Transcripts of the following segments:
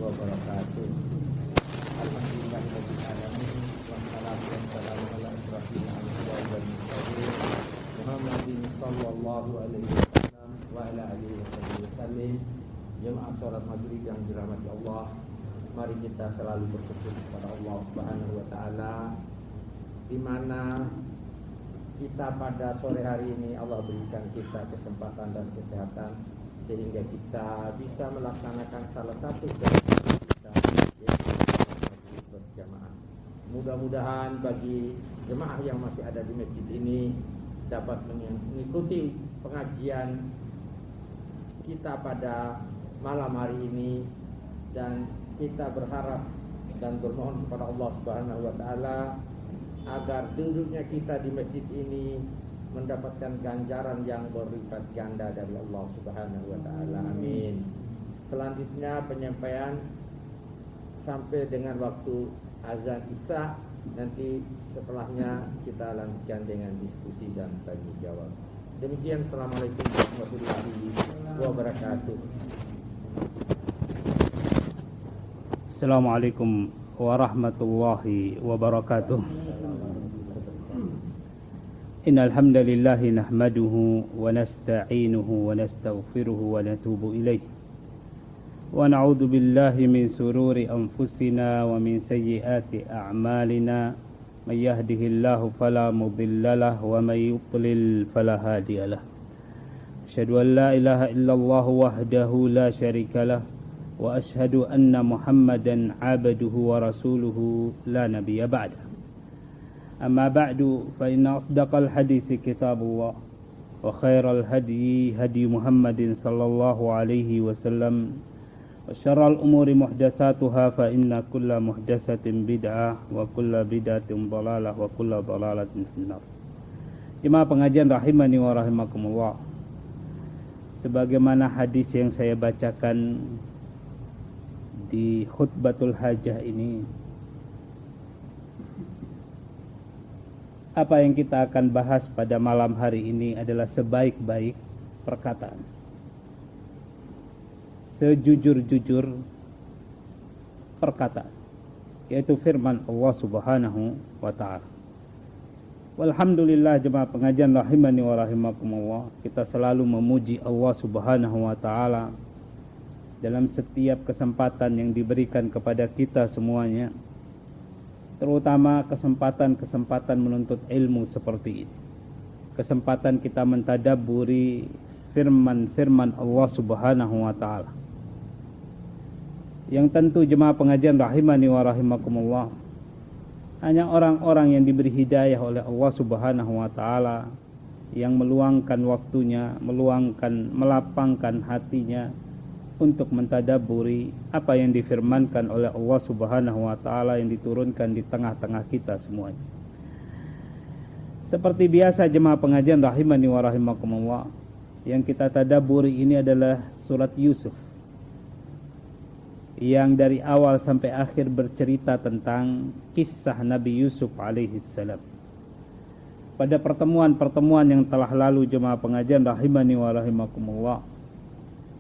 wabarakatuh. Alhamdulillahirabbil alamin wassalatu wassalamu ala asyrafil anbiya'i wal mursalin Muhammadin sallallahu alaihi wasallam wa ala alihi wasallam. Jemaah salat maghrib yang dirahmati Allah, mari kita selalu bersyukur kepada Allah Subhanahu wa taala, di mana kita pada sore hari ini Allah berikan kita kesempatan dan kesehatan sehingga kita bisa melaksanakan salah satu dari kita, yaitu berjamaah. Mudah-mudahan bagi jemaah yang masih ada di masjid ini dapat mengikuti pengajian kita pada malam hari ini, dan kita berharap dan bermohon kepada Allah Subhanahu wa taala agar duduknya kita di masjid ini mendapatkan ganjaran yang berlipat ganda dari Allah Subhanahu wa taala. Amin. Selanjutnya penyampaian sampai dengan waktu azan Isya, nanti setelahnya kita lanjutkan dengan diskusi dan tanya jawab. Demikian, assalamualaikum warahmatullahi wabarakatuh. Assalamualaikum warahmatullahi wabarakatuh. Innal hamdalillah nahmaduhu wa nasta'inuhu wa nastaghfiruhu wa natubu ilayh. Wa na'udzu billahi min sururi anfusina wa min sayyiati a'malina. May yahdihillahu fala mudilla lahu wa may yudlil fala hadiya lahu. Asyhadu an la ilaha illallah wahdahu la syarika lahu wa ashhadu anna Muhammadan abduhu wa rasuluhu la nabiyya ba'da. Amma ba'du, fa inna asdaqal hadithi kitabullah wa khairal hadyi hadyi Muhammadin sallallahu alaihi wasallam wa syarral umuri muhdatsatuha fa inna kulla muhdatsatin bid'ah wa kulla bid'atin dhalalah wa kulla dhalalatin finnar. Jemaah pengajian rahimani wa rahimakumullah, sebagaimana hadis yang saya bacakan di khutbatul hajah ini, apa yang kita akan bahas pada malam hari ini adalah sebaik-baik perkataan, sejujur-jujur perkataan, yaitu firman Allah Subhanahu wa ta'ala. Walhamdulillah, jemaah pengajian rahimani wa rahimakumullah, kita selalu memuji Allah Subhanahu wa ta'ala dalam setiap kesempatan yang diberikan kepada kita semuanya, terutama kesempatan-kesempatan menuntut ilmu seperti ini, kesempatan kita mentadabburi firman-firman Allah Subhanahu wa ta'ala, yang tentu jemaah pengajian rahimani wa rahimakumullah, hanya orang-orang yang diberi hidayah oleh Allah Subhanahu wa ta'ala yang meluangkan waktunya, melapangkan hatinya untuk mentadabburi apa yang difirmankan oleh Allah Subhanahu wa ta'ala yang diturunkan di tengah-tengah kita semuanya. Seperti biasa jemaah pengajian rahimani wa rahimakumullah, yang kita tadabburi ini adalah surat Yusuf, yang dari awal sampai akhir bercerita tentang kisah Nabi Yusuf alaihissalam. Pada pertemuan-pertemuan yang telah lalu jemaah pengajian rahimani wa rahimakumullah,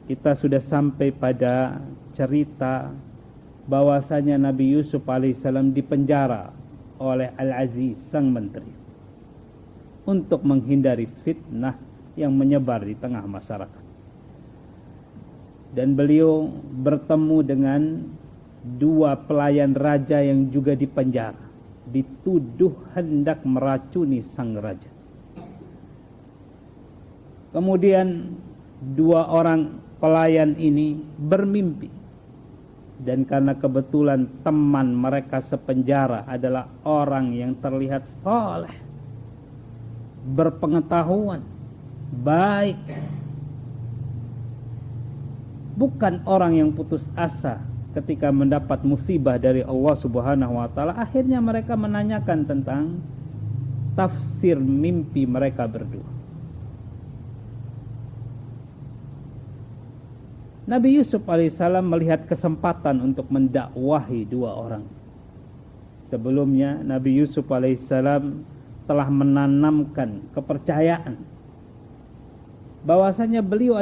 kita sudah sampai pada cerita bahwasanya Nabi Yusuf alaihissalam dipenjara oleh Al-Aziz sang menteri untuk menghindari fitnah yang menyebar di tengah masyarakat. Dan beliau bertemu dengan dua pelayan raja yang juga dipenjara, dituduh hendak meracuni sang raja. Kemudian dua orang pelayan ini bermimpi, dan karena kebetulan teman mereka sepenjara adalah orang yang terlihat saleh, berpengetahuan, baik, bukan orang yang putus asa ketika mendapat musibah dari Allah Subhanahu wa ta'ala. Akhirnya mereka menanyakan tentang tafsir mimpi mereka berdua. Nabi Yusuf alaihissalam melihat kesempatan untuk mendakwahi dua orang. Sebelumnya Nabi Yusuf alaihissalam telah menanamkan kepercayaan bahwasanya beliau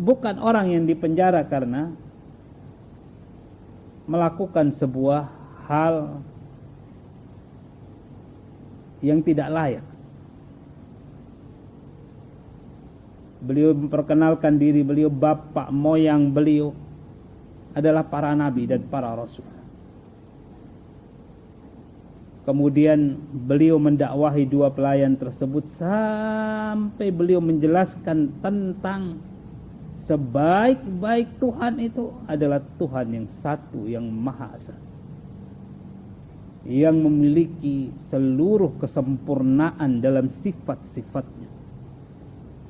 bukan orang yang dipenjara karena melakukan sebuah hal yang tidak layak. Beliau memperkenalkan diri beliau, bapak moyang beliau adalah para nabi dan para rasul. Kemudian beliau mendakwahi dua pelayan tersebut sampai beliau menjelaskan tentang sebaik-baik Tuhan itu adalah Tuhan yang satu, yang Maha Esa, yang memiliki seluruh kesempurnaan dalam sifat-sifatnya.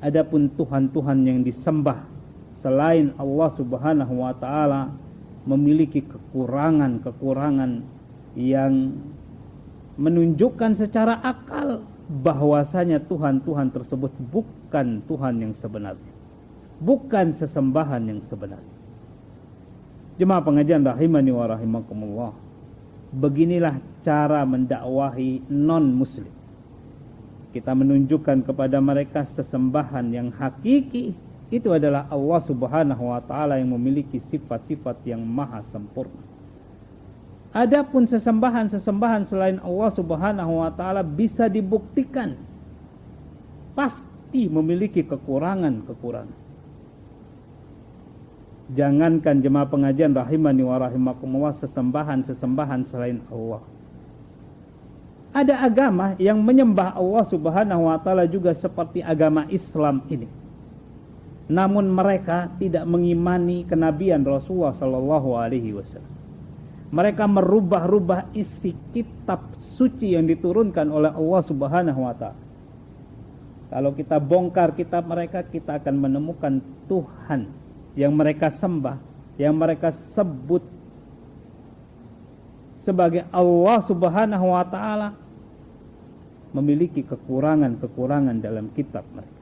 Adapun Tuhan-Tuhan yang disembah selain Allah Subhanahu wa taala memiliki kekurangan-kekurangan yang menunjukkan secara akal bahwasanya Tuhan-Tuhan tersebut bukan Tuhan yang sebenarnya, bukan sesembahan yang sebenarnya. Jemaah pengajian rahimani wa rahimakumullah, beginilah cara mendakwahi non-muslim. Kita menunjukkan kepada mereka sesembahan yang hakiki itu adalah Allah Subhanahu wa taala yang memiliki sifat-sifat yang maha sempurna. Adapun sesembahan-sesembahan selain Allah Subhanahu wa taala bisa dibuktikan pasti memiliki kekurangan-kekurangan. Jangankan jemaah pengajian rahimani wa rahimakumullah, sesembahan-sesembahan selain Allah. Ada agama yang menyembah Allah Subhanahu wa taala juga seperti agama Islam ini. Namun mereka tidak mengimani kenabian Rasulullah sallallahu alaihi wasallam. Mereka merubah-rubah isi kitab suci yang diturunkan oleh Allah Subhanahu wa taala. Kalau kita bongkar kitab mereka, kita akan menemukan Tuhan yang mereka sembah, yang mereka sebut sebagai Allah Subhanahu wa taala, memiliki kekurangan-kekurangan dalam kitab mereka.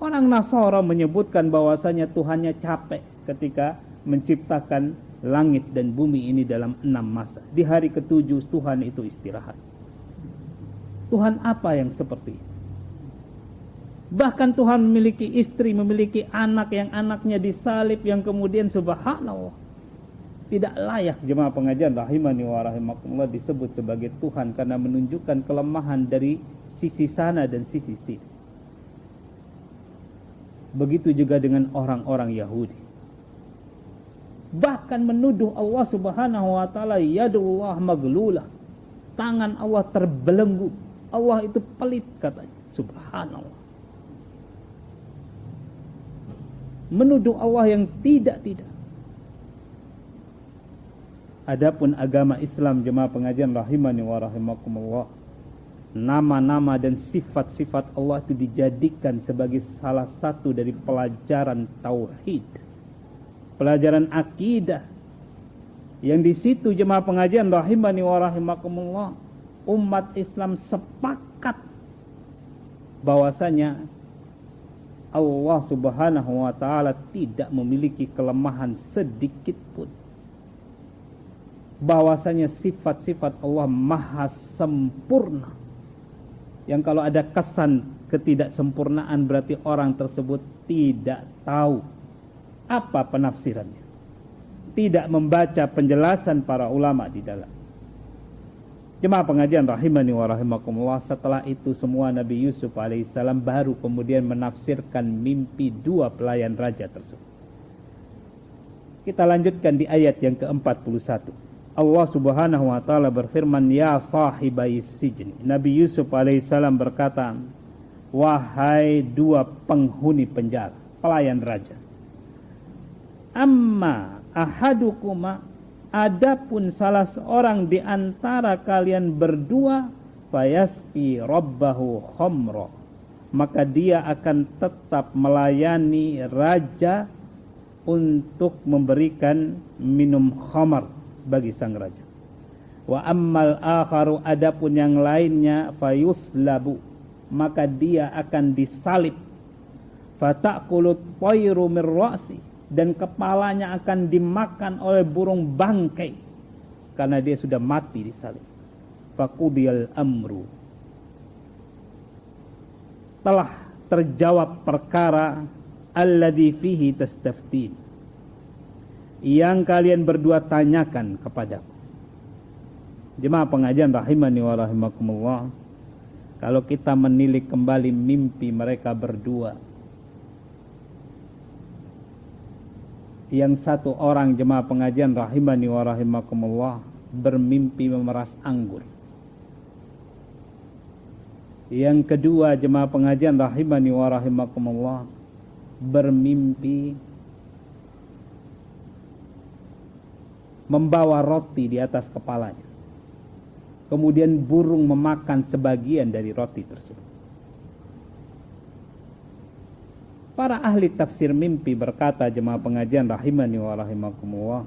Orang Nasara menyebutkan bahwasanya Tuhannya capek ketika menciptakan langit dan bumi ini dalam 6 masa. Di hari ke-7 Tuhan itu istirahat. Tuhan apa yang seperti itu? Bahkan Tuhan memiliki istri, memiliki anak yang anaknya disalib, yang kemudian subhanallah tidak layak jemaah pengajian rahimani wa rahimakumullah disebut sebagai Tuhan karena menunjukkan kelemahan dari sisi sana dan sisi sini. Begitu juga dengan orang-orang Yahudi. Bahkan menuduh Allah Subhanahu wa taala yadullah maglulah. Tangan Allah terbelenggu. Allah itu pelit katanya. Subhanallah. Menuduh Allah yang tidak-tidak. Adapun agama Islam jemaah pengajian rahimani wa rahimakumullah, nama-nama dan sifat-sifat Allah itu dijadikan sebagai salah satu dari pelajaran tauhid, pelajaran akidah, yang di situ jemaah pengajian rahimani wa rahimakumullah, umat Islam sepakat bahwasanya Allah Subhanahu wa taala tidak memiliki kelemahan sedikit pun. Bahwasanya sifat-sifat Allah maha sempurna. Yang kalau ada kesan ketidaksempurnaan berarti orang tersebut tidak tahu apa penafsirannya, tidak membaca penjelasan para ulama di dalam. Jemaah pengajian rahimani wa rahimakumullah, setelah itu semua Nabi Yusuf alaihissalam baru kemudian menafsirkan mimpi dua pelayan raja tersebut. Kita lanjutkan di ayat yang ke-41. Allah Subhanahu wa taala berfirman, ya sahibai sijni. Nabi Yusuf alaihissalam berkata, wahai dua penghuni penjara, pelayan raja. Amma ahadukuma, adapun salah seorang di antara kalian berdua, fayaski rabbahu khamra, maka dia akan tetap melayani raja untuk memberikan minum khamar bagi sang raja. Wa ammal akharu, adapun yang lainnya, fayuslabu, maka dia akan disalib. Fata'kulut tayru min ra'si, dan kepalanya akan dimakan oleh burung bangkai karena dia sudah mati disalib. Faqudiyal amru, telah terjawab perkara alladzi fihi tastaftin, yang kalian berdua tanyakan kepadaku. Jemaah pengajian rahimani wa rahimakumullah, kalau kita menilik kembali mimpi mereka berdua, yang satu orang jemaah pengajian rahimani wa rahimakumullah bermimpi memeras anggur. Yang kedua jemaah pengajian rahimani wa rahimakumullah bermimpi membawa roti di atas kepalanya. Kemudian burung memakan sebagian dari roti tersebut. Para ahli tafsir mimpi berkata jemaah pengajian rahimani wa rahimakumullah,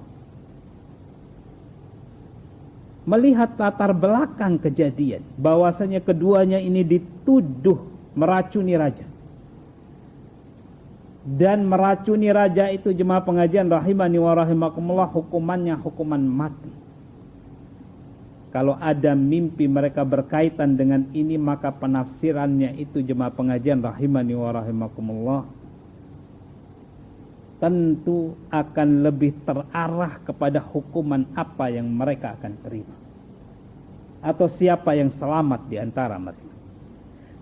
melihat latar belakang kejadian bahwasanya keduanya ini dituduh meracuni raja. Dan meracuni raja itu jemaah pengajian rahimani wa rahimakumullah hukumannya hukuman mati. Kalau ada mimpi mereka berkaitan dengan ini, maka penafsirannya itu jemaah pengajian rahimani wa rahimakumullah tentu akan lebih terarah kepada hukuman apa yang mereka akan terima, atau siapa yang selamat di antara mereka.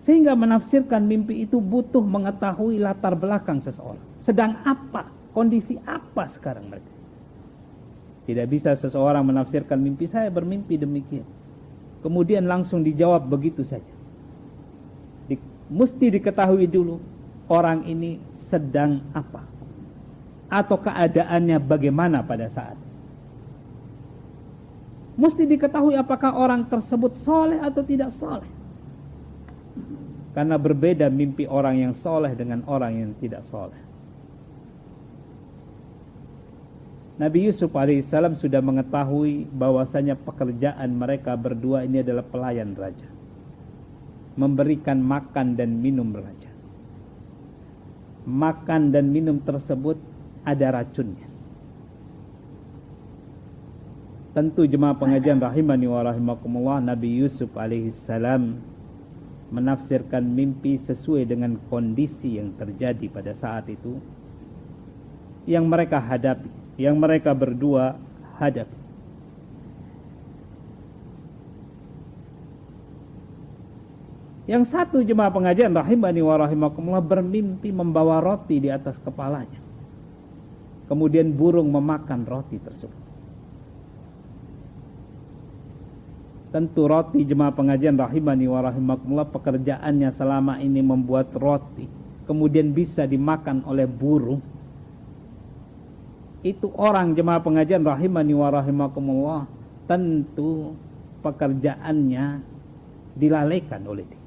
Sehingga menafsirkan mimpi itu butuh mengetahui latar belakang seseorang. Sedang apa, kondisi apa sekarang mereka. Tidak bisa seseorang menafsirkan mimpi, saya bermimpi demikian, kemudian langsung dijawab begitu saja. Mesti diketahui dulu orang ini sedang apa, atau keadaannya bagaimana pada saat. Mesti diketahui apakah orang tersebut soleh atau tidak soleh. Karena berbeda mimpi orang yang soleh dengan orang yang tidak soleh. Nabi Yusuf alaihissalam sudah mengetahui bahwasanya pekerjaan mereka berdua ini adalah pelayan raja, memberikan makan dan minum raja. Makan dan minum tersebut ada racunnya. Tentu jemaah pengajian rahimani wa rahimakumullah, Nabi Yusuf alaihissalam menafsirkan mimpi sesuai dengan kondisi yang terjadi pada saat itu, yang mereka hadapi, yang mereka berdua hadapi. Yang satu jemaah pengajian rahimani wa rahimakumullah bermimpi membawa roti di atas kepalanya, kemudian burung memakan roti tersebut. Tentu roti jemaah pengajian rahimani wa rahimakumullah, pekerjaannya selama ini membuat roti, kemudian bisa dimakan oleh burung. Itu orang jemaah pengajian rahimani wa rahimakumullah, tentu pekerjaannya dilalaikan oleh dia.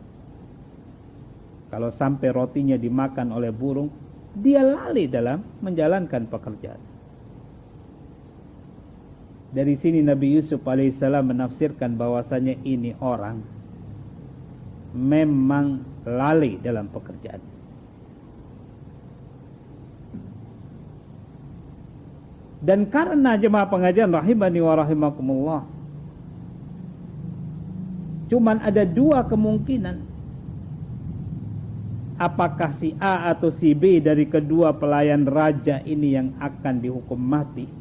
Kalau sampai rotinya dimakan oleh burung, dia lalai dalam menjalankan pekerjaan. Dari sini Nabi Yusuf alaihissalam menafsirkan bahwasanya ini orang memang lalai dalam pekerjaan. Dan karena jemaah pengajian rahimani wa rahimakumullah, cuman ada dua kemungkinan, apakah si A atau si B dari kedua pelayan raja ini yang akan dihukum mati.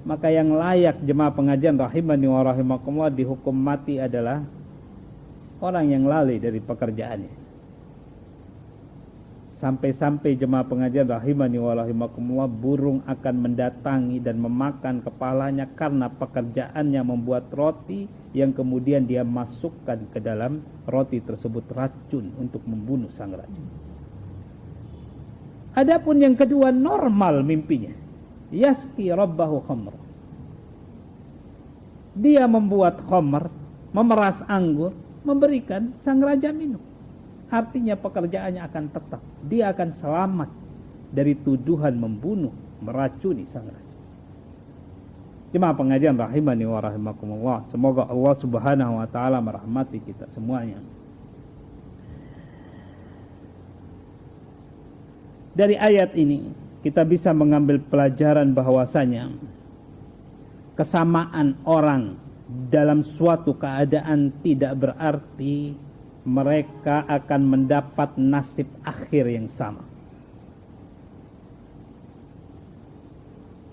Maka yang layak jemaah pengajian rahimani wa rahimakumullah dihukum mati adalah orang yang lalai dari pekerjaannya. Sampai-sampai jemaah pengajian rahimani wa rahimakumullah, burung akan mendatangi dan memakan kepalanya karena pekerjaannya membuat roti yang kemudian dia masukkan ke dalam roti tersebut racun untuk membunuh sang raja. Adapun yang kedua normal mimpinya, yasqi rabbahu khamra. Dia membuat khamr, memeras anggur, memberikan sang raja minum. Artinya pekerjaannya akan tetap. Dia akan selamat dari tuduhan membunuh, meracuni sang raja. Jemaah pengajian rahimani wa rahimakumullah, semoga Allah subhanahu wa ta'ala merahmati kita semuanya. Dari ayat ini kita bisa mengambil pelajaran bahwasanya kesamaan orang dalam suatu keadaan tidak berarti mereka akan mendapat nasib akhir yang sama.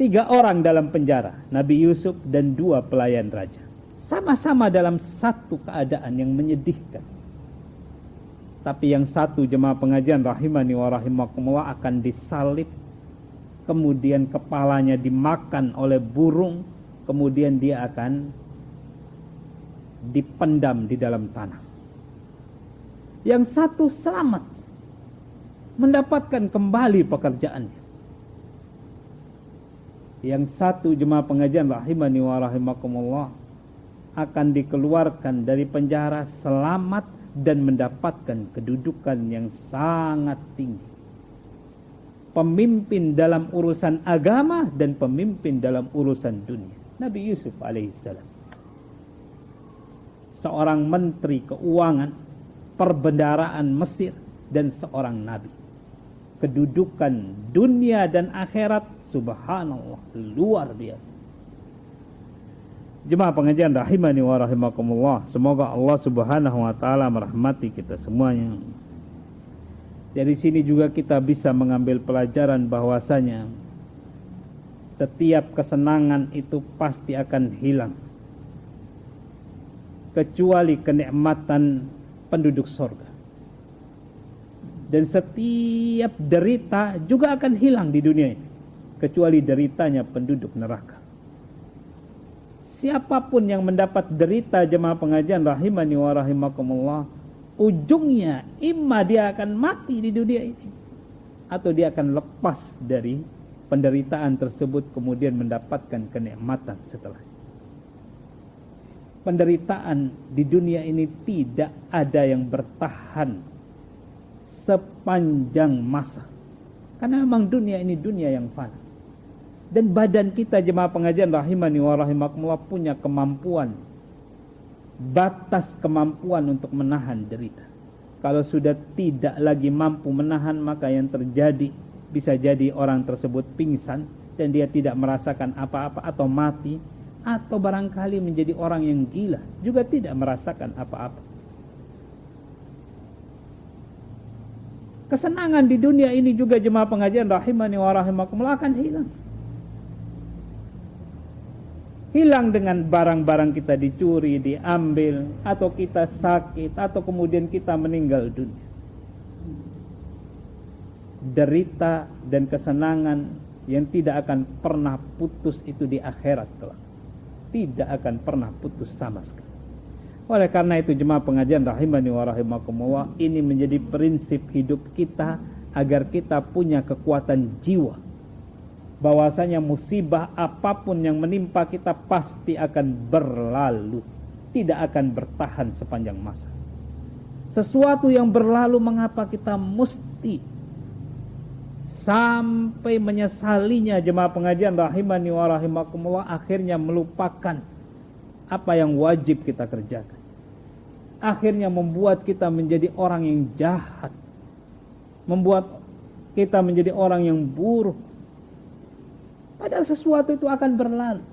3 orang dalam penjara, Nabi Yusuf dan 2 pelayan raja. Sama-sama dalam satu keadaan yang menyedihkan. Tapi yang satu, jemaah pengajian rahimani wa rahimakumullah, akan disalib, kemudian kepalanya dimakan oleh burung, kemudian dia akan dipendam di dalam tanah. Yang satu selamat, mendapatkan kembali pekerjaannya. Yang satu, jemaah pengajian rahimani wa rahimakumullah, akan dikeluarkan dari penjara selamat dan mendapatkan kedudukan yang sangat tinggi. Pemimpin dalam urusan agama dan pemimpin dalam urusan dunia. Nabi Yusuf alaihissalam, seorang menteri keuangan, perbendaharaan Mesir, dan seorang nabi. Kedudukan dunia dan akhirat, subhanallah, luar biasa. Jemaah pengajian rahimani wa rahimakumullah, semoga Allah subhanahu wa ta'ala merahmati kita semuanya. Dari sini juga kita bisa mengambil pelajaran bahwasanya setiap kesenangan itu pasti akan hilang, kecuali kenikmatan penduduk surga. Dan setiap derita juga akan hilang di dunia ini, kecuali deritanya penduduk neraka. Siapapun yang mendapat derita, jemaah pengajian rahimani wa rahimakumullah, ujungnya imma dia akan mati di dunia ini, atau dia akan lepas dari penderitaan tersebut kemudian mendapatkan kenikmatan setelah. Penderitaan di dunia ini tidak ada yang bertahan sepanjang masa, karena memang dunia ini dunia yang fana. Dan badan kita, jemaah pengajian rahimani wa rahimakumullah, punya kemampuan, batas kemampuan untuk menahan derita. Kalau sudah tidak lagi mampu menahan, maka yang terjadi bisa jadi orang tersebut pingsan dan dia tidak merasakan apa-apa, atau mati, atau barangkali menjadi orang yang gila, juga tidak merasakan apa-apa. Kesenangan di dunia ini juga, jemaah pengajian rahimani wa rahimakumullah, akan hilang. Hilang dengan barang-barang kita dicuri, diambil, atau kita sakit, atau kemudian kita meninggal dunia. Derita dan kesenangan yang tidak akan pernah putus itu di akhirat kelak. Tidak akan pernah putus sama sekali. Oleh karena itu, jemaah pengajian rahimani wa rahimakumullah, ini menjadi prinsip hidup kita agar kita punya kekuatan jiwa, bahwasanya musibah apapun yang menimpa kita pasti akan berlalu, tidak akan bertahan sepanjang masa. Sesuatu yang berlalu, mengapa kita mesti sampai menyesalinya, jemaah pengajian rahimani wa rahimakumullah, akhirnya melupakan apa yang wajib kita kerjakan, akhirnya membuat kita menjadi orang yang jahat, membuat kita menjadi orang yang buruk. Padahal sesuatu itu akan berlalu.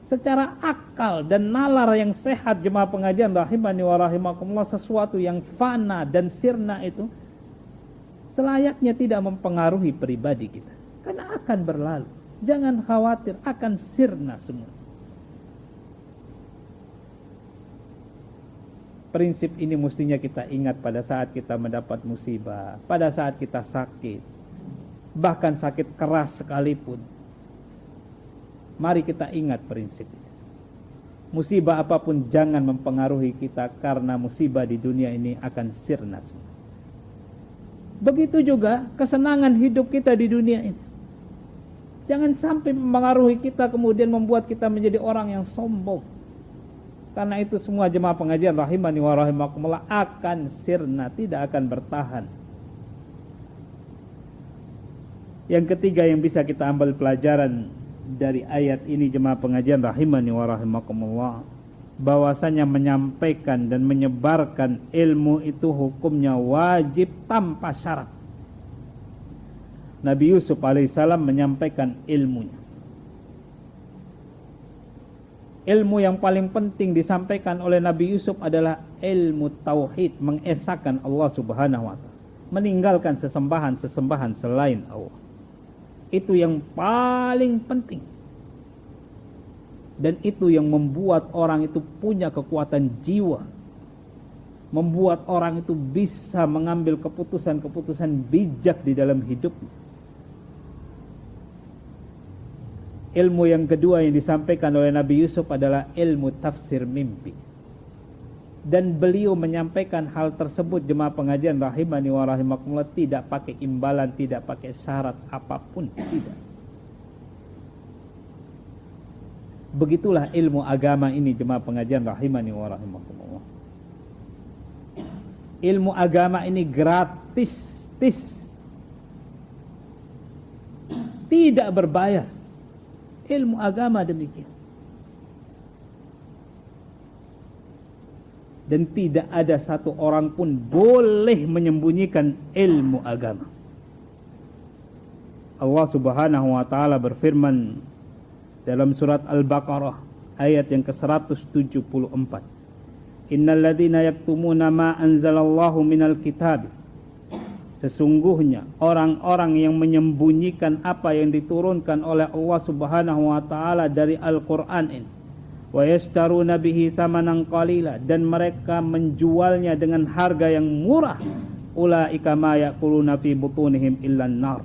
Secara akal dan nalar yang sehat, jemaah pengajian rahimani wa rahimakumullah, sesuatu yang fana dan sirna itu selayaknya tidak mempengaruhi pribadi kita, karena akan berlalu. Jangan khawatir, akan sirna semua. Prinsip ini mestinya kita ingat pada saat kita mendapat musibah, pada saat kita sakit, bahkan sakit keras sekalipun. Mari kita ingat prinsip ini. Musibah apapun jangan mempengaruhi kita, karena musibah di dunia ini akan sirna semua. Begitu juga kesenangan hidup kita di dunia ini. Jangan sampai mempengaruhi kita kemudian membuat kita menjadi orang yang sombong. Karena itu semua, jemaah pengajian rahimani wa rahimakumullah, akan sirna, tidak akan bertahan. Yang ketiga yang bisa kita ambil pelajaran dari ayat ini, jemaah pengajian rahimani wa rahimakumullah, bahwasanya menyampaikan dan menyebarkan ilmu itu hukumnya wajib tanpa syarat. Nabi Yusuf alaihissalam menyampaikan ilmunya. Ilmu yang paling penting disampaikan oleh Nabi Yusuf adalah ilmu tauhid, mengesahkan Allah subhanahu wa ta'ala, meninggalkan sesembahan-sesembahan selain Allah. Itu yang paling penting. Dan itu yang membuat orang itu punya kekuatan jiwa. Membuat orang itu bisa mengambil keputusan-keputusan bijak di dalam hidup. Ilmu yang kedua yang disampaikan oleh Nabi Yusuf adalah ilmu tafsir mimpi. Dan beliau menyampaikan hal tersebut, jemaah pengajian rahimani wa rahimakumullah, tidak pakai imbalan, tidak pakai syarat apapun, tidak. Begitulah ilmu agama ini, jemaah pengajian rahimani wa rahimakumullah. Ilmu agama ini gratis, tidak berbayar. Ilmu agama demikian. Dan tidak ada satu orang pun boleh menyembunyikan ilmu agama. Allah Subhanahu wa taala berfirman dalam surat Al-Baqarah ayat yang ke-174. Innal ladzina yaktumuna ma anzalallahu minal kitab. Sesungguhnya orang-orang yang menyembunyikan apa yang diturunkan oleh Allah Subhanahu wa taala dari Al-Qur'an ini, wa yashtaruna bihi thamanan qalila, dan mereka menjualnya dengan harga yang murah, ulaika ma yaquluna fi butunihim illan nar.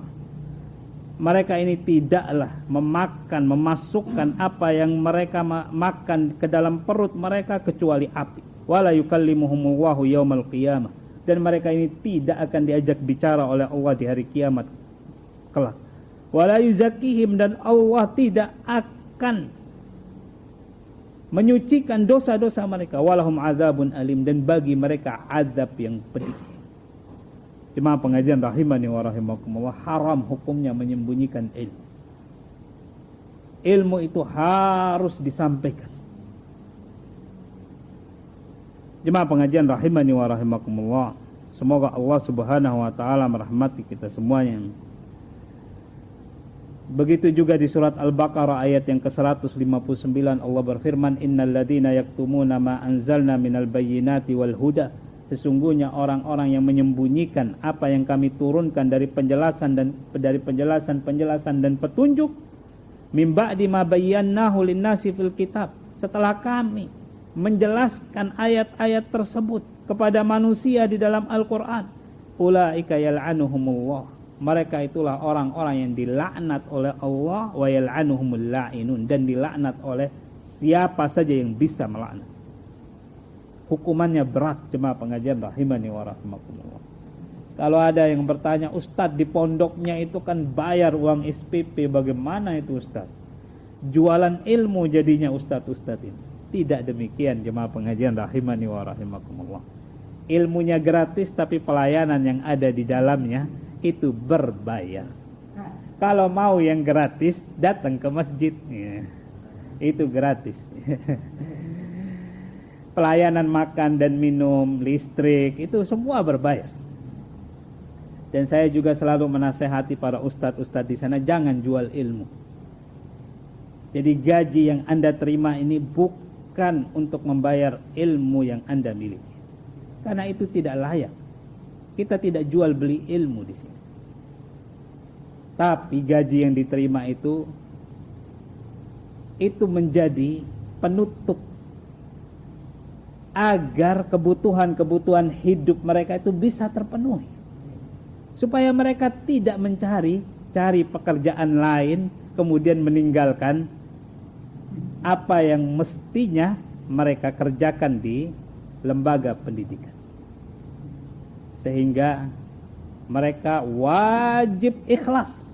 Mereka ini tidaklah memasukkan apa yang mereka makan ke dalam perut mereka kecuali api. Wala yukallimuhumullahu yaumal qiyamah, dan mereka ini tidak akan diajak bicara oleh Allah di hari kiamat kelak. Wala yuzakkihim, dan Allah tidak akan menyucikan dosa-dosa mereka. Walahum azabun alim, dan bagi mereka azab yang pedih. Jemaah pengajian rahimani wa rahimakumullah, haram hukumnya menyembunyikan ilmu. Ilmu itu harus disampaikan. Jemaah pengajian rahimani wa rahimakumullah, semoga Allah Subhanahu wa taala merahmati kita semuanya. Begitu juga di surat Al-Baqarah ayat yang ke-159, Allah berfirman, innal ladzina yaktumuna ma anzalna minal bayyinati wal huda. Sesungguhnya orang-orang yang menyembunyikan apa yang kami turunkan dari penjelasan dan petunjuk, mim ba'di ma bayyanahu lin-nasi fil kitab, setelah kami menjelaskan ayat-ayat tersebut kepada manusia di dalam Al-Quran, ulaika yal'anuhumullah, mereka itulah orang-orang yang dilaknat oleh Allah, wa yal'anuhumul la'inun, dan dilaknat oleh siapa saja yang bisa melaknat. Hukumannya berat, jemaah pengajian rahimani wa rahimakumullah. Kalau ada yang bertanya, Ustadz di pondoknya itu kan bayar uang SPP, bagaimana itu Ustadz? Jualan ilmu jadinya Ustadz ini. Tidak demikian, jemaah pengajian rahimani wa rahimakumullah. Ilmunya gratis, tapi pelayanan yang ada di dalamnya itu berbayar. Kalau mau yang gratis, datang ke masjid, ya, itu gratis. Pelayanan makan dan minum, listrik, itu semua berbayar. Dan saya juga selalu menasehati para ustadz-ustadz di sana, jangan jual ilmu. Jadi gaji yang Anda terima ini bukan untuk membayar ilmu yang Anda miliki, karena itu tidak layak. Kita tidak jual beli ilmu di sini. Tapi gaji yang diterima itu menjadi penutup agar kebutuhan-kebutuhan hidup mereka itu bisa terpenuhi, supaya mereka tidak mencari pekerjaan lain kemudian meninggalkan apa yang mestinya mereka kerjakan di lembaga pendidikan. Sehingga mereka wajib ikhlas.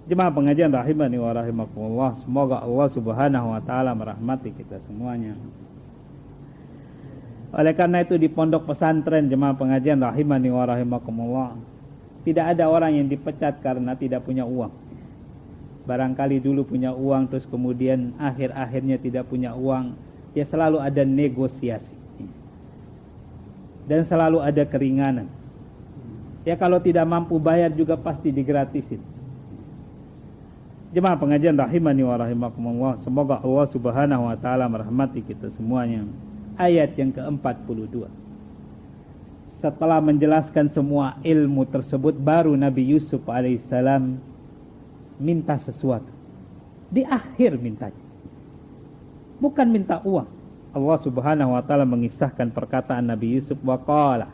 Jemaah pengajian rahimani wa rahimakumullah, semoga Allah Subhanahu wa taala merahmati kita semuanya. Oleh karena itu di pondok pesantren, jemaah pengajian rahimani wa rahimakumullah, tidak ada orang yang dipecat karena tidak punya uang. Barangkali dulu punya uang, terus kemudian akhir-akhirnya tidak punya uang. Ya, selalu ada negosiasi dan selalu ada keringanan. Ya, kalau tidak mampu bayar juga pasti digratisin. Jemaah pengajian rahimani wa rahimakumullah, semoga Allah Subhanahu wa taala merahmati kita semuanya. Ayat yang ke-42. setelah menjelaskan semua ilmu tersebut, baru Nabi Yusuf alaihissalam minta sesuatu. Di akhir mintanya, bukan minta uang. Allah subhanahu wa ta'ala mengisahkan perkataan Nabi Yusuf, waqala,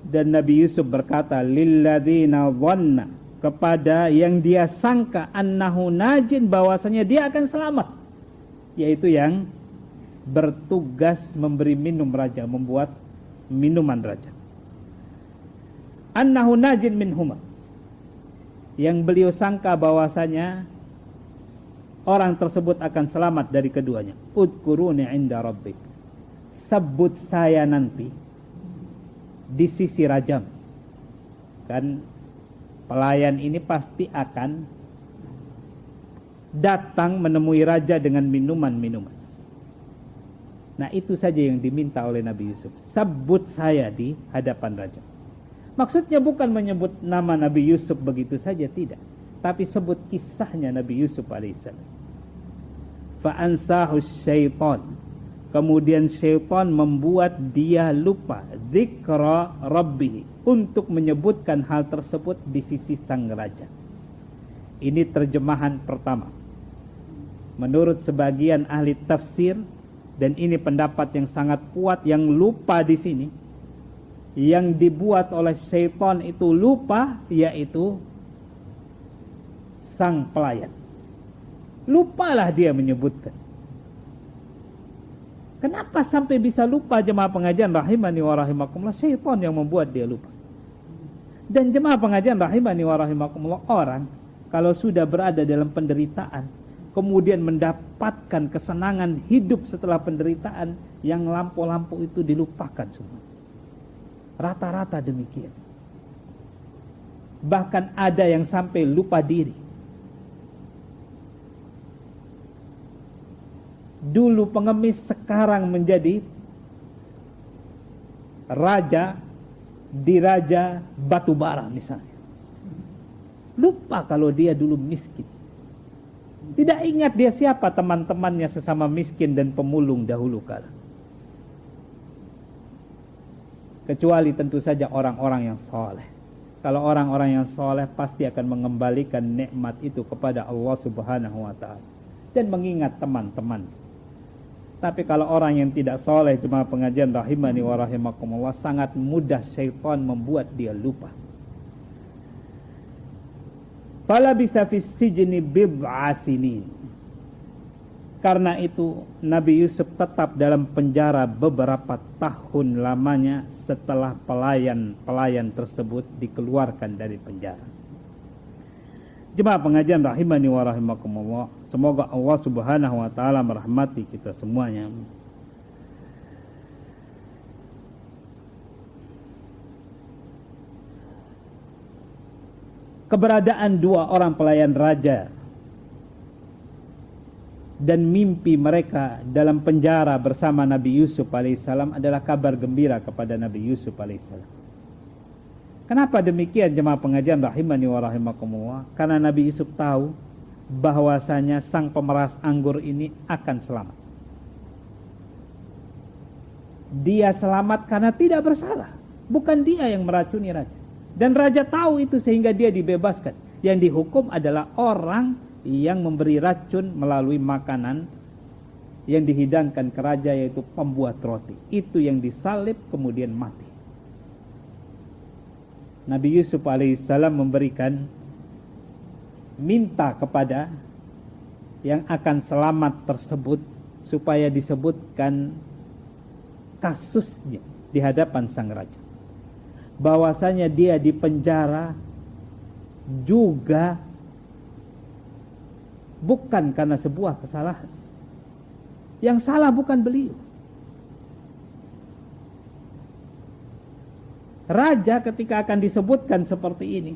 dan Nabi Yusuf berkata, lilladzina dhanna, kepada yang dia sangka, annahu najin, bahwasanya dia akan selamat, yaitu yang bertugas memberi minum raja, membuat minuman raja. Annahu najin minhuma, yang beliau sangka bahwasanya orang tersebut akan selamat dari keduanya. Udkuruni inda rabbik, sebut saya nanti di sisi rajam. Kan pelayan ini pasti akan datang menemui raja dengan minuman-minuman. Nah, itu saja yang diminta oleh Nabi Yusuf. Sebut saya di hadapan raja. Maksudnya bukan menyebut nama Nabi Yusuf begitu saja, tidak. Tapi sebut kisahnya Nabi Yusuf alaihissalam. Fa'ansahu syaitan, kemudian syaitan membuat dia lupa dzikra rabbih, untuk menyebutkan hal tersebut di sisi sang raja. Ini terjemahan pertama. Menurut sebagian ahli tafsir, dan ini pendapat yang sangat kuat, yang lupa di sini, yang dibuat oleh syaitan itu lupa, yaitu sang pelayan. Lupalah dia menyebutkan. Kenapa sampai bisa lupa jemaah pengajian rahimani wa rahimakumullah? Syaitan yang membuat dia lupa. Dan jemaah pengajian rahimani wa rahimakumullah, orang kalau sudah berada dalam penderitaan, kemudian mendapatkan kesenangan hidup setelah penderitaan, yang lampu-lampu itu dilupakan semua. Rata-rata demikian. Bahkan ada yang sampai lupa diri. Dulu pengemis, sekarang menjadi raja, diraja batu bara misalnya. Lupa kalau dia dulu miskin. Tidak ingat dia siapa teman-temannya sesama miskin dan pemulung dahulu kala. Kecuali tentu saja orang-orang yang soleh. Kalau orang-orang yang soleh pasti akan mengembalikan nikmat itu kepada Allah subhanahu wa ta'ala, dan mengingat teman-teman. Tapi kalau orang yang tidak soleh, cuma pengajian rahimani wa rahimakumullah, sangat mudah syaitan membuat dia lupa. Fala bisa fis sijni bid'a sinin. Karena itu Nabi Yusuf tetap dalam penjara beberapa tahun lamanya setelah pelayan tersebut dikeluarkan dari penjara. Jemaah pengajian rahimani wa rahimakumullah, semoga Allah subhanahu wa ta'ala merahmati kita semuanya. Keberadaan dua orang pelayan raja dan mimpi mereka dalam penjara bersama Nabi Yusuf alaihissalam adalah kabar gembira kepada Nabi Yusuf alaihissalam. Kenapa demikian jemaah pengajian rahimani wa rahimakumullah? Karena Nabi Yusuf tahu bahwasanya sang pemeras anggur ini akan selamat. Dia selamat karena tidak bersalah, bukan dia yang meracuni raja. Dan raja tahu itu sehingga dia dibebaskan. Yang dihukum adalah orang yang memberi racun melalui makanan yang dihidangkan ke raja, yaitu pembuat roti. Itu yang disalib kemudian mati. Nabi Yusuf alaihissalam memberikan, minta kepada yang akan selamat tersebut supaya disebutkan kasusnya di hadapan sang raja, bahwasanya dia di penjara juga bukan karena sebuah kesalahan. Yang salah bukan beliau. Raja ketika akan disebutkan seperti ini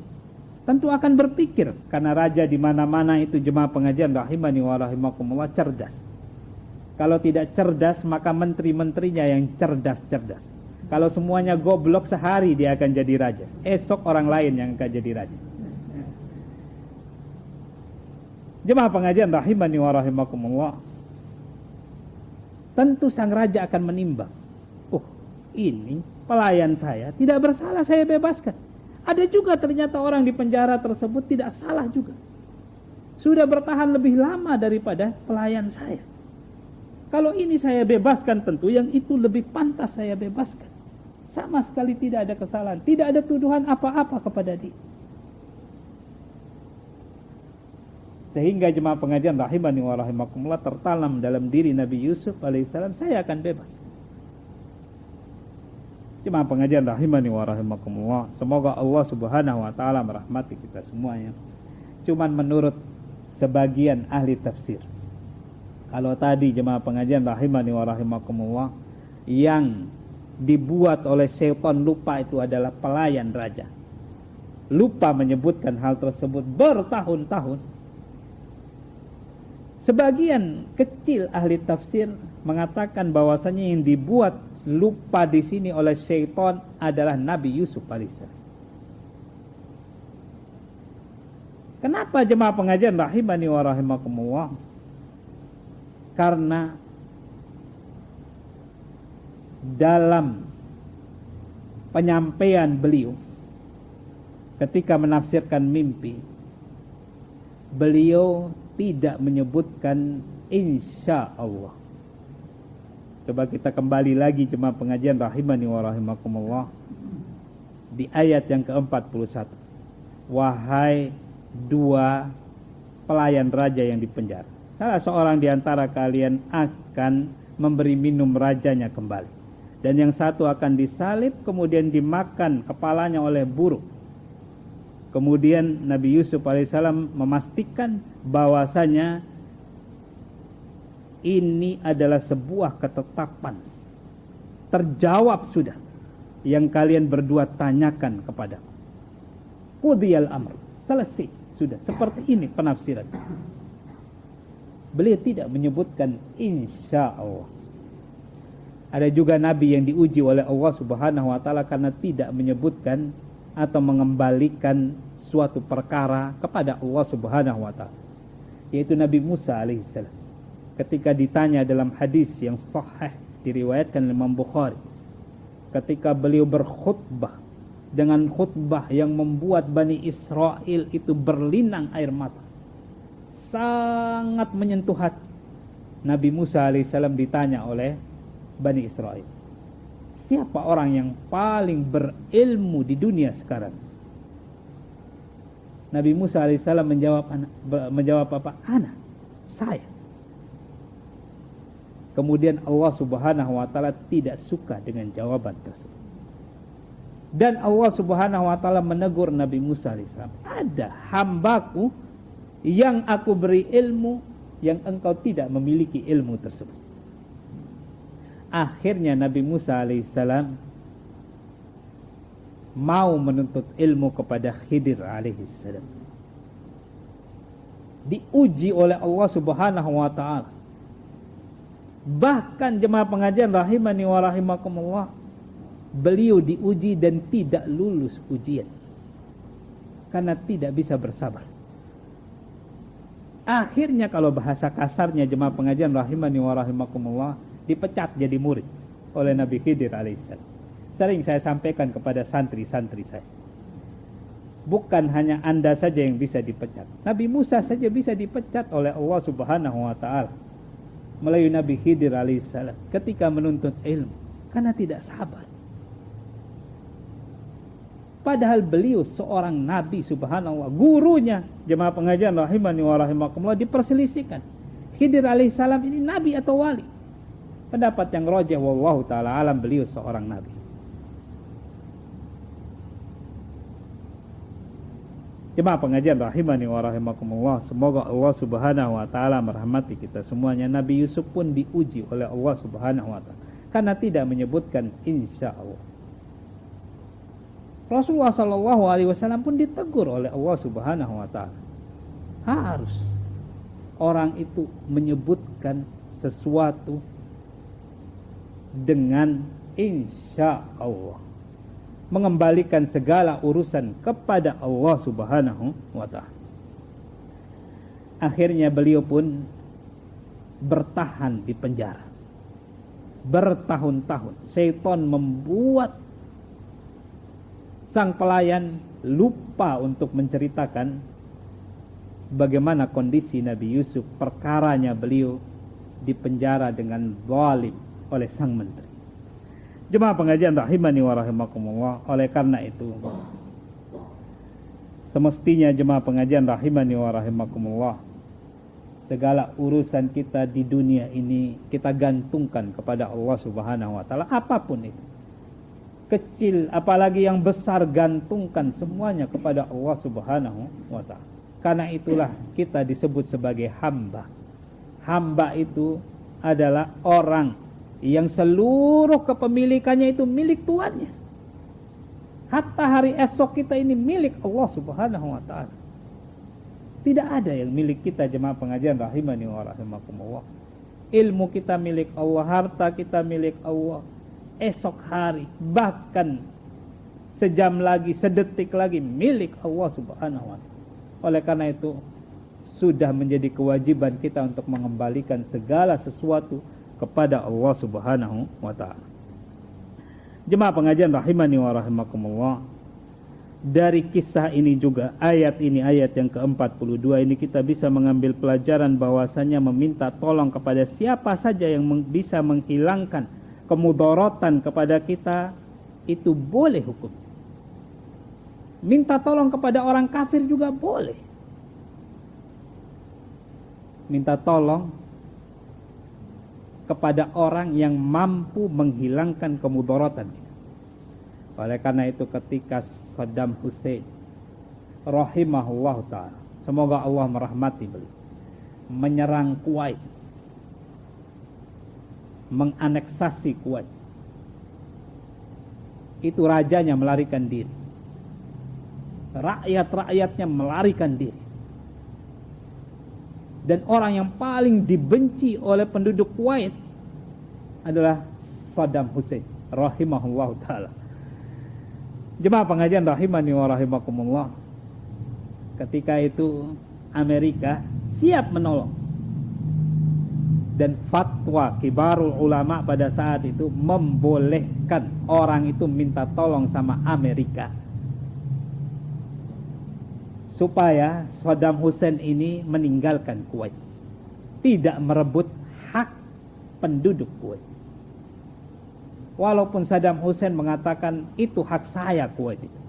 tentu akan berpikir, karena raja di mana-mana itu jemaah pengajian rahimani wa rahimakumullah cerdas. Kalau tidak cerdas, maka menteri-menterinya yang cerdas-cerdas. Kalau semuanya goblok, sehari dia akan jadi raja, esok orang lain yang akan jadi raja. Jemaah pengajian rahimani wa rahimakumullah, tentu sang raja akan menimbang, ini pelayan saya tidak bersalah, saya bebaskan. Ada juga ternyata orang di penjara tersebut tidak salah juga, sudah bertahan lebih lama daripada pelayan saya. Kalau ini saya bebaskan, tentu yang itu lebih pantas saya bebaskan. Sama sekali tidak ada kesalahan, tidak ada tuduhan apa-apa kepada dia. Sehingga jemaah pengajian rahimani wa rahimakumullah, tertanam dalam diri Nabi Yusuf alaihissalam, saya akan bebas. Jemaah pengajian rahimani wa rahimakumullah, semoga Allah subhanahu wa ta'ala merahmati kita semuanya. Cuman menurut sebagian ahli tafsir, kalau tadi jemaah pengajian rahimani wa rahimakumullah, yang dibuat oleh syaitan lupa itu adalah pelayan raja, lupa menyebutkan hal tersebut bertahun-tahun. Sebagian kecil ahli tafsir mengatakan bahwasanya yang dibuat lupa di sini oleh syaitan adalah Nabi Yusuf alaihissalam. Kenapa jemaah pengajian rahimani wa rahimakumullah? Karena dalam penyampaian beliau ketika menafsirkan mimpi, beliau tidak menyebutkan insya Allah. Coba kita kembali lagi jemaah pengajian rahimani wa rahimakumullah, di ayat yang ke-41. Wahai dua pelayan raja yang dipenjara, salah seorang di antara kalian akan memberi minum rajanya kembali, dan yang satu akan disalib kemudian dimakan kepalanya oleh burung. Kemudian Nabi Yusuf alaihissalam memastikan bahwasanya ini adalah sebuah ketetapan, terjawab sudah yang kalian berdua tanyakan kepadaku. Qudiyal amr, selesai sudah. Seperti ini penafsiran. Beliau tidak menyebutkan insya Allah. Ada juga nabi yang diuji oleh Allah subhanahu wa ta'ala karena tidak menyebutkan atau mengembalikan suatu perkara kepada Allah subhanahu wa ta'ala, yaitu Nabi Musa alaihissalam. Ketika ditanya dalam hadis yang sahih diriwayatkan oleh Imam Bukhari, ketika beliau berkhutbah dengan khutbah yang membuat Bani Israel itu berlinang air mata, sangat menyentuh hati. Nabi Musa alaihissalam ditanya oleh Bani Israel, siapa orang yang paling berilmu di dunia sekarang? Nabi Musa alaihissalam menjawab apa? Ana, saya. Kemudian Allah subhanahu wa ta'ala tidak suka dengan jawaban tersebut. Dan Allah subhanahu wa ta'ala menegur Nabi Musa alaihissalam, ada hambaku yang aku beri ilmu yang engkau tidak memiliki ilmu tersebut. Akhirnya Nabi Musa alaihissalam mau menuntut ilmu kepada Khidir alaihissalam. Diuji oleh Allah subhanahu wa ta'ala. Bahkan jemaah pengajian rahimani wa rahimakumullah, beliau diuji dan tidak lulus ujian karena tidak bisa bersabar. Akhirnya kalau bahasa kasarnya jemaah pengajian rahimani wa rahimakumullah, dipecat jadi murid oleh Nabi Khidir alaihissalam. Sering saya sampaikan kepada santri-santri saya, bukan hanya Anda saja yang bisa dipecat. Nabi Musa saja bisa dipecat oleh Allah subhanahu wa ta'ala melalui Nabi Khidir alaihissalam ketika menuntut ilmu karena tidak sabar. Padahal beliau seorang nabi subhanallah, gurunya jemaah pengajian rahimani wa rahimakumullah diperselisihkan. Khidir alaihissalam ini nabi atau wali? Pendapat yang rajih wallahu taala alam, beliau seorang nabi. Jemaah pengajian rahimani wa rahimakumullah, semoga Allah subhanahu wa ta'ala merahmati kita semuanya. Nabi Yusuf pun diuji oleh Allah subhanahu wa ta'ala karena tidak menyebutkan insya Allah. Rasulullah sallallahu alaihi wasallam pun ditegur oleh Allah subhanahu wa ta'ala. Harus orang itu menyebutkan sesuatu dengan insya Allah, mengembalikan segala urusan kepada Allah subhanahu wa ta'ala. Akhirnya beliau pun bertahan di penjara bertahun-tahun syaitan membuat sang pelayan lupa untuk menceritakan bagaimana kondisi Nabi Yusuf, perkaranya beliau dipenjara dengan zalim oleh sang menteri. Jemaah pengajian rahimani wa rahimakumullah, oleh karena itu semestinya jemaah pengajian rahimani wa rahimakumullah, segala urusan kita di dunia ini kita gantungkan kepada Allah Subhanahu wa taala, apapun itu. Kecil apalagi yang besar, gantungkan semuanya kepada Allah Subhanahu wa taala. Karena itulah kita disebut sebagai hamba. Hamba itu adalah orang yang seluruh kepemilikannya itu milik tuannya. Hatta hari esok kita ini milik Allah Subhanahu wa taala. Tidak ada yang milik kita, jemaah pengajian rahimani wa rahimakumullah. Ilmu kita milik Allah, harta kita milik Allah. Esok hari, bahkan sejam lagi, sedetik lagi milik Allah Subhanahu wa taala. Oleh karena itu sudah menjadi kewajiban kita untuk mengembalikan segala sesuatu kepada Allah Subhanahu wa taala. Jemaah pengajian rahimani wa rahimakumullah, dari kisah ini juga, ayat ini, ayat yang ke-42 ini, kita bisa mengambil pelajaran bahwasanya meminta tolong kepada siapa saja yang bisa menghilangkan kemudaratan kepada kita itu boleh hukum. Minta tolong kepada orang kafir juga boleh. Minta tolong kepada orang yang mampu menghilangkan kemudaratan. Oleh karena itu ketika Saddam Hussein rahimahullah ta'ala, semoga Allah merahmati beliau, menyerang Kuwait, menganeksasi Kuwait, itu rajanya melarikan diri, rakyat-rakyatnya melarikan diri, dan orang yang paling dibenci oleh penduduk Kuwait adalah Saddam Hussein rahimahullah ta'ala. Jemaah pengajian rahimani wa rahimakumullah, ketika itu Amerika siap menolong, dan fatwa kibarul ulama pada saat itu membolehkan orang itu minta tolong sama Amerika supaya Saddam Hussein ini meninggalkan Kuwait, tidak merebut hak penduduk Kuwait. Walaupun Saddam Hussein mengatakan itu hak saya Kuwait itu.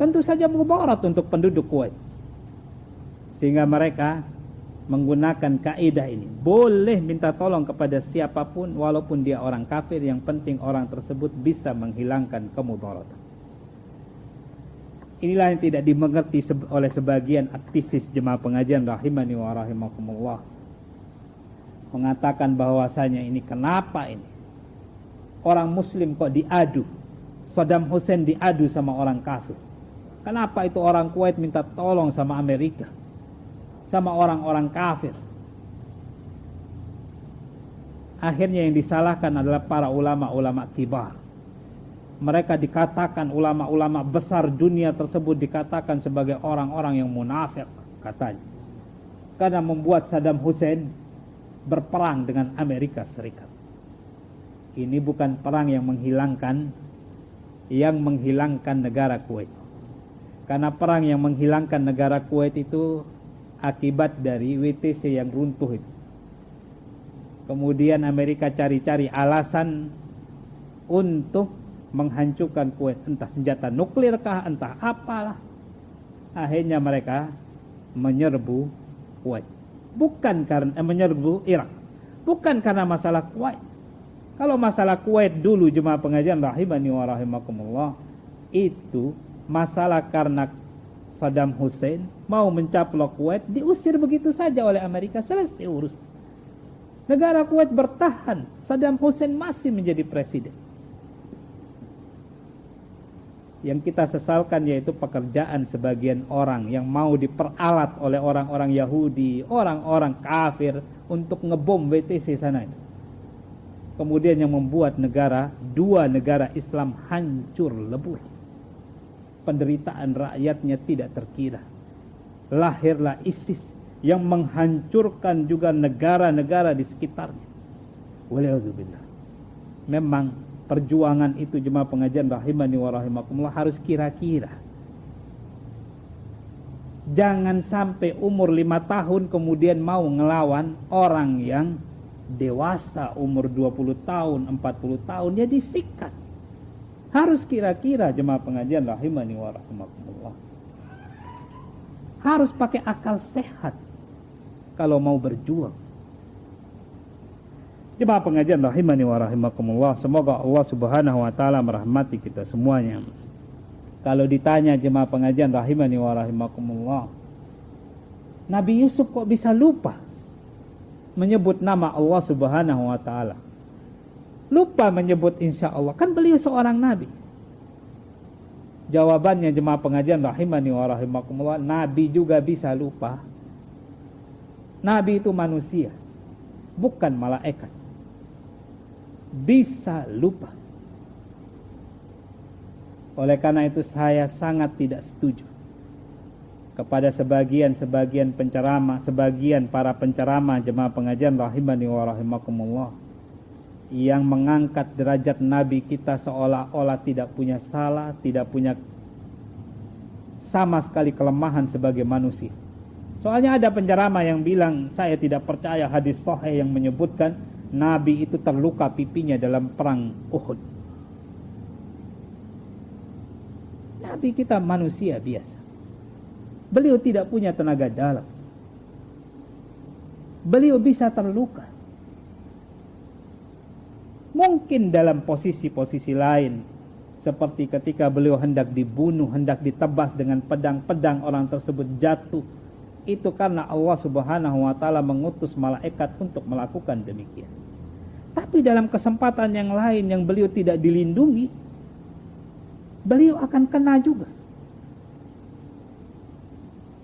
Tentu saja mudarat untuk penduduk Kuwait. Sehingga mereka menggunakan kaidah ini. Boleh minta tolong kepada siapapun walaupun dia orang kafir, yang penting orang tersebut bisa menghilangkan kemudaratan. Inilah yang tidak dimengerti oleh sebagian aktivis jemaah pengajian rahimani wa rahimakumullah. Mengatakan bahwasanya ini kenapa ini orang muslim kok diadu, Saddam Hussein diadu sama orang kafir. Kenapa itu orang Kuwait minta tolong sama Amerika, sama orang-orang kafir? Akhirnya yang disalahkan adalah para ulama-ulama kibar. Mereka dikatakan, ulama-ulama besar dunia tersebut dikatakan sebagai orang-orang yang munafik katanya, karena membuat Saddam Hussein berperang dengan Amerika Serikat. Ini bukan perang yang menghilangkan negara Kuwait. Karena perang yang menghilangkan negara Kuwait itu akibat dari WTC yang runtuh itu. Kemudian Amerika cari-cari alasan untuk menghancurkan Kuwait, entah senjata nuklir kah, entah apalah. Akhirnya mereka menyerbu Kuwait. Bukan karena menyerbu Irak. Bukan karena masalah Kuwait. Kalau masalah Kuwait dulu jemaah pengajian rahimani wa rahimakumullah, itu masalah karena Saddam Hussein mau mencaplok Kuwait, diusir begitu saja oleh Amerika, selesai urus. Negara Kuwait bertahan, Saddam Hussein masih menjadi presiden. Yang kita sesalkan yaitu pekerjaan sebagian orang yang mau diperalat oleh orang-orang Yahudi, orang-orang kafir untuk ngebom WTC sana itu. Kemudian yang membuat dua negara Islam hancur lebur. Penderitaan rakyatnya tidak terkira. Lahirlah ISIS yang menghancurkan juga negara-negara di sekitarnya. Waliyadzubillah. Memang perjuangan itu jemaah pengajian rahimani wa rahimakumullah harus kira-kira. Jangan sampai umur 5 tahun kemudian mau ngelawan orang yang dewasa umur 20 tahun, 40 tahun, ya disikat. Harus kira-kira jemaah pengajian rahimani wa rahimakumullah. Harus pakai akal sehat kalau mau berjuang. Jemaah pengajian rahimani wa rahimakumullah, semoga Allah Subhanahu wa taala merahmati kita semuanya. Kalau ditanya jemaah pengajian rahimani wa rahimakumullah, Nabi Yusuf kok bisa lupa menyebut nama Allah Subhanahu wa taala? Lupa menyebut insya Allah, kan beliau seorang nabi. Jawabannya jemaah pengajian rahimani wa rahimakumullah, nabi juga bisa lupa. Nabi itu manusia, bukan malaikat. Bisa lupa. Oleh karena itu saya sangat tidak setuju kepada sebagian penceramah, sebagian para penceramah jemaah pengajian rahimani wa rahimakumullah yang mengangkat derajat Nabi kita seolah-olah tidak punya salah, tidak punya sama sekali kelemahan sebagai manusia. Soalnya ada penceramah yang bilang, saya tidak percaya hadis sahih yang menyebutkan Nabi itu terluka pipinya dalam perang Uhud. Nabi kita manusia biasa. Beliau tidak punya tenaga dalam. Beliau bisa terluka. Mungkin dalam posisi-posisi lain, seperti ketika beliau hendak dibunuh, hendak ditebas dengan pedang orang tersebut jatuh. Itu karena Allah Subhanahu wa taala mengutus malaikat untuk melakukan demikian. Tapi dalam kesempatan yang lain yang beliau tidak dilindungi, beliau akan kena juga.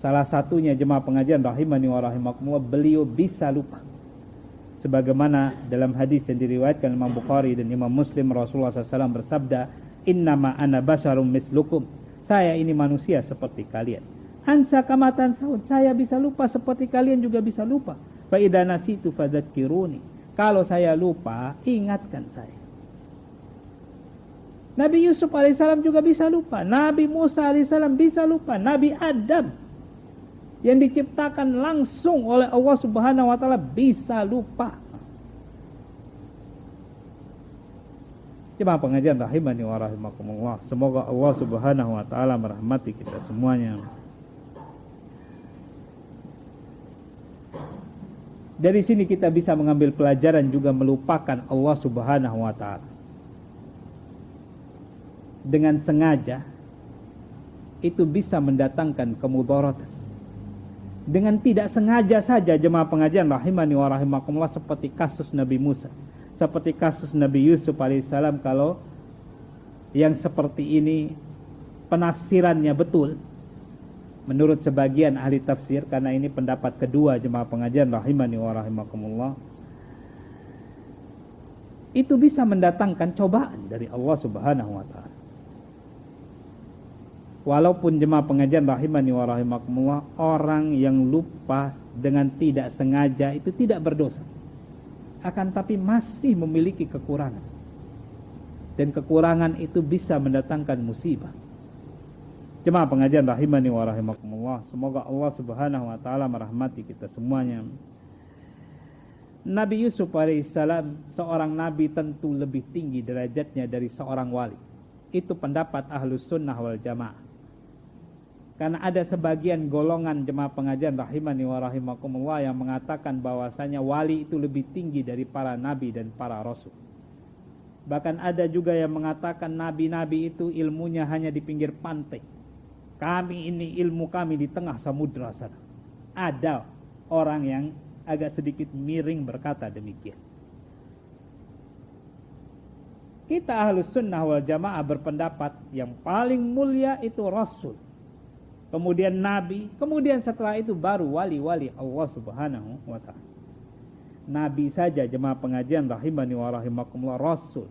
Salah satunya jemaah pengajian rahimani wa rahimakumullah, beliau bisa lupa. Sebagaimana dalam hadis yang diriwayatkan Imam Bukhari dan Imam Muslim, Rasulullah SAW bersabda, "Innama ana basyarum mislukum." Saya ini manusia seperti kalian. Ansa kamatan saud, saya bisa lupa seperti kalian juga bisa lupa. Fa idza nasitu fadzakiruni. Kalau saya lupa, ingatkan saya. Nabi Yusuf alaihissalam juga bisa lupa. Nabi Musa alaihissalam bisa lupa. Nabi Adam yang diciptakan langsung oleh Allah Subhanahu wa taala bisa lupa. Jemaah pengajian rahimani wa rahimakumullah, semoga Allah Subhanahu wa taala merahmati kita semuanya. Dari sini kita bisa mengambil pelajaran juga melupakan Allah Subhanahu wa taala. Dengan sengaja itu bisa mendatangkan kemudaratan. Dengan tidak sengaja saja jemaah pengajian rahimani wa rahimakumullah, seperti kasus Nabi Musa, seperti kasus Nabi Yusuf alaihissalam, kalau yang seperti ini penafsirannya betul menurut sebagian ahli tafsir, karena ini pendapat kedua jemaah pengajian rahimani wa rahimakumullah, itu bisa mendatangkan cobaan dari Allah Subhanahu wa taala. Walaupun jemaah pengajian rahimani wa rahimakumullah, orang yang lupa dengan tidak sengaja itu tidak berdosa, akan tapi masih memiliki kekurangan, dan kekurangan itu bisa mendatangkan musibah. Jemaah pengajian rahimani wa rahimakumullah, semoga Allah Subhanahu wa taala merahmati kita semuanya. Nabi Yusuf alaihissalam seorang nabi tentu lebih tinggi derajatnya dari seorang wali. Itu pendapat Ahlus Sunnah wal Jamaah. Karena ada sebagian golongan jemaah pengajian rahimani wa rahimakumullah yang mengatakan bahwasanya wali itu lebih tinggi dari para nabi dan para rasul. Bahkan ada juga yang mengatakan nabi-nabi itu ilmunya hanya di pinggir pantai. Kami ini ilmu kami di tengah samudra sana. Ada orang yang agak sedikit miring berkata demikian. Kita Ahlus Sunnah wal Jamaah berpendapat yang paling mulia itu Rasul, kemudian Nabi, kemudian setelah itu baru wali-wali Allah Subhanahu wa ta'ala. Nabi saja jemaah pengajian rahimani wa rahimakumullah Rasul.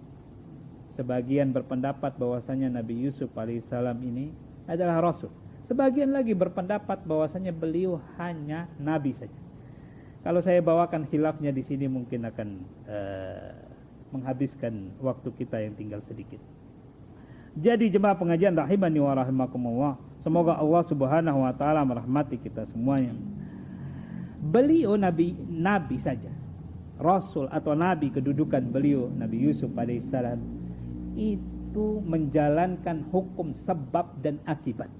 Sebagian berpendapat bahwasanya Nabi Yusuf alaihissalam ini adalah Rasul. Sebagian lagi berpendapat bahwasanya beliau hanya nabi saja. Kalau saya bawakan khilafnya di sini mungkin akan menghabiskan waktu kita yang tinggal sedikit. Jadi jemaah pengajian rahimani wa rahimakumullah, semoga Allah Subhanahu wa taala merahmati kita semuanya. Beliau nabi saja. Rasul atau nabi, kedudukan beliau Nabi Yusuf alaihissalam itu menjalankan hukum sebab dan akibat.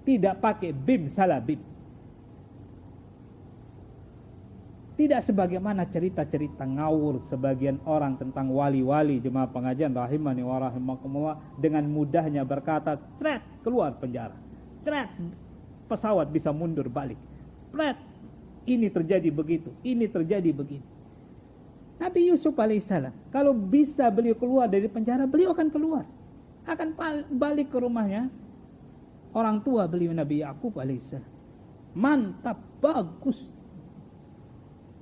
Tidak pakai bim salah bim. Tidak sebagaimana cerita-cerita ngawur sebagian orang tentang wali-wali, jemaah pengajian rahimani wa rahimakumullah, dengan mudahnya berkata, "Cret, keluar penjara. Cret, pesawat bisa mundur balik. Cret, ini terjadi begitu, ini terjadi begitu." Nabi Yusuf alaihissalam, kalau bisa beliau keluar dari penjara, beliau akan keluar, akan balik ke rumahnya orang tua beliau Nabi Yakub alaihissalam. Mantap, bagus.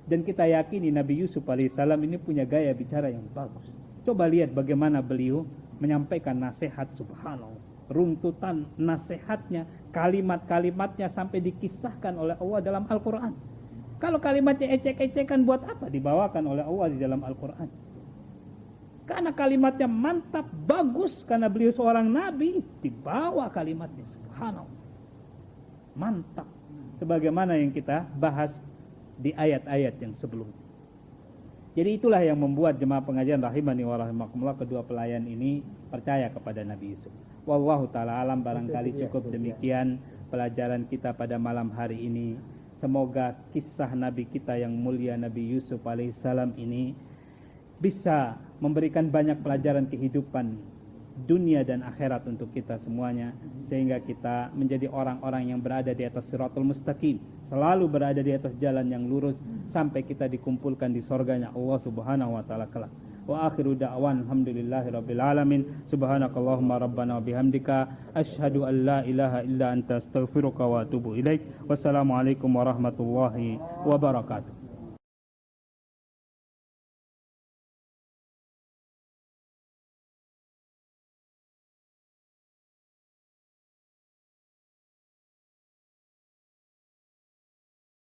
Dan kita yakini Nabi Yusuf alaihissalam ini punya gaya bicara yang bagus. Coba lihat bagaimana beliau menyampaikan nasihat, subhanallah. Runtutan nasihatnya, kalimat-kalimatnya sampai dikisahkan oleh Allah dalam Al-Quran. Kalau kalimatnya ecek-ecekan, buat apa dibawakan oleh Allah di dalam Al-Quran? Karena kalimatnya mantap, bagus, karena beliau seorang nabi, dibawa kalimatnya, subhanallah. Mantap. Sebagaimana yang kita bahas di ayat-ayat yang sebelumnya. Jadi itulah yang membuat jemaah pengajian rahimani wa rahimakumullah, kedua pelayan ini percaya kepada Nabi Yusuf. Wallahu ta'ala alam, barangkali cukup demikian pelajaran kita pada malam hari ini. Semoga kisah Nabi kita yang mulia Nabi Yusuf alaihissalam ini bisa memberikan banyak pelajaran kehidupan dunia dan akhirat untuk kita semuanya, sehingga kita menjadi orang-orang yang berada di atas siratul mustaqim, selalu berada di atas jalan yang lurus sampai kita dikumpulkan di surganya Allah Subhanahu wa taala kelak. Wa akhiru da'wan alhamdulillahi rabbil alamin. Subhanakallahumma rabbana wa bihamdika asyhadu an la ilaha illa anta astaghfiruka wa atubu ilaik. Wassalamualaikum warahmatullahi wabarakatuh.